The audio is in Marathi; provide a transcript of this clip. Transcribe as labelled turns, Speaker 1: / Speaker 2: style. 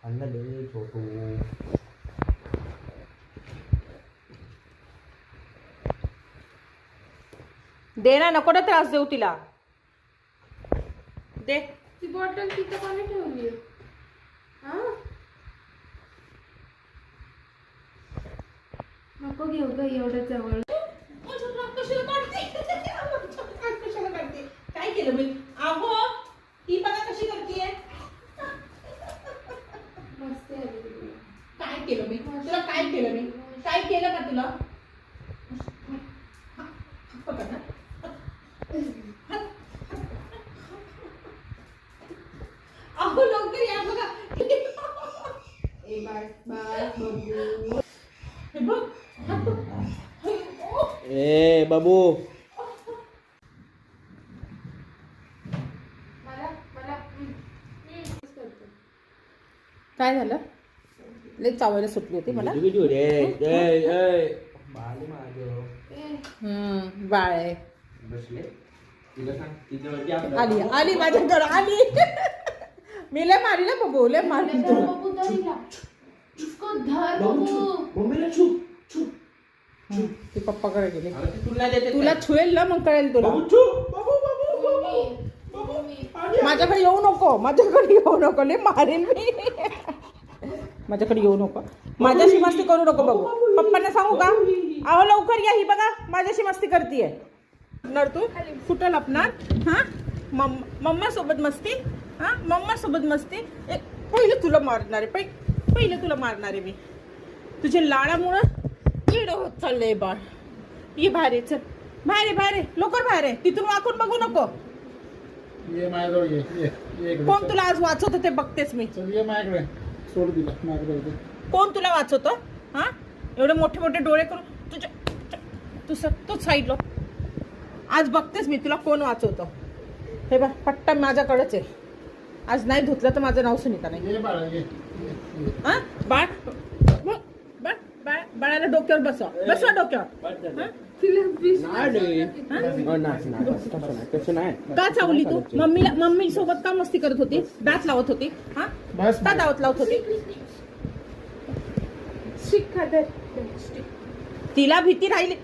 Speaker 1: अन्न दे छोटू.
Speaker 2: दे ना, नको ना त्रास देऊ तिला. दे.
Speaker 3: ती बॉटल तिथं कोणी ठेवली? नको घेऊ ग एवढं जवळ.
Speaker 2: काय केलं मी? अहो ही बघा कशी करतीये.
Speaker 3: मस्त आहे ती.
Speaker 2: काय केलं मी तुला? काय केलं मी? काय केलं का तुला? पकड ना. अहो लवकर या बघा.
Speaker 3: ए बाळ बाळ बघू.
Speaker 2: हे बघ.
Speaker 1: ए बाबू.
Speaker 3: मला मला
Speaker 2: काय झालं? लई चावायला सुटली होती मला.
Speaker 1: व्हिडिओ रे. ए बाली माझं.
Speaker 2: बाळ आहे.
Speaker 1: बसले. तिला सांग तिच्यावरती आपलं.
Speaker 2: आली आली माझ्याकडे आली. मी लय मारी ना बघू, लय मारली तुला.
Speaker 3: बघू धरला. इसको धर
Speaker 1: बाबू
Speaker 3: बघू.
Speaker 1: छू. मम्मीला छू. छू.
Speaker 2: ती पप्पाकडे गेली.
Speaker 1: अरे ती तुला देते.
Speaker 2: तुला छुएल ना मग कळेल तुला.
Speaker 1: बाबू छू. बाबू बाबू
Speaker 3: मम्मी,
Speaker 1: बाबू.
Speaker 3: मम्मी.
Speaker 1: आली.
Speaker 2: माझ्याकडे येऊ नको, माझ्याकडे येऊ नको, लय मारेल मी. माझ्याकडे येऊ नको, माझ्याशी मस्ती करू नको बघू. पप्पांना सांगू का? अहो लवकर या, ही बघा माझ्याशी मस्ती करतीये. नडतू कुठं लपणार? हा मम्मा सोबत मस्ती. हा मम्मा सोबत मस्ती. पहिले तुला मारणारे, पहिले तुला मारणारे मी. तुझ्या लाडामुळं येडं होत चाललंय बाळ. ये बाहेर ये, चल बाहेर ये, बाहेर ये, लवकर बाहेर आहे. तिथून वाकून बघू नको.
Speaker 4: ये माझ्याजवळ ये ये इकडे.
Speaker 2: कोण तुला आज वाचवत ते बघतेच मी.
Speaker 4: चल ये माझ्याकडे. सोड दिला माझ्याकडे.
Speaker 2: कोण तुला वाचवतो? हा एवढे मोठे मोठे डोळे करून तुझ्या तूच साईडलो. आज बघतेस मी तुला कोण वाचवतो. हे बघ पट्टा माझ्याकडेच आहे. आज नाही धुतलं तर माझं नाव सुनीता नाही.
Speaker 4: ये बाळा ये.
Speaker 2: हा बाळ बाळ बाळ बाळाला डोक्यावर बसवा डोक्यावर.
Speaker 3: तिला विष
Speaker 1: नाही रे. नाही तसं नाही.
Speaker 2: का चावली तू? मम्मी सोबत का मस्ती करत होती? दात लावत होती? हा
Speaker 4: बस
Speaker 2: का दावत लावत होती?
Speaker 3: शिक खादर.
Speaker 2: तिला भीती राहिली.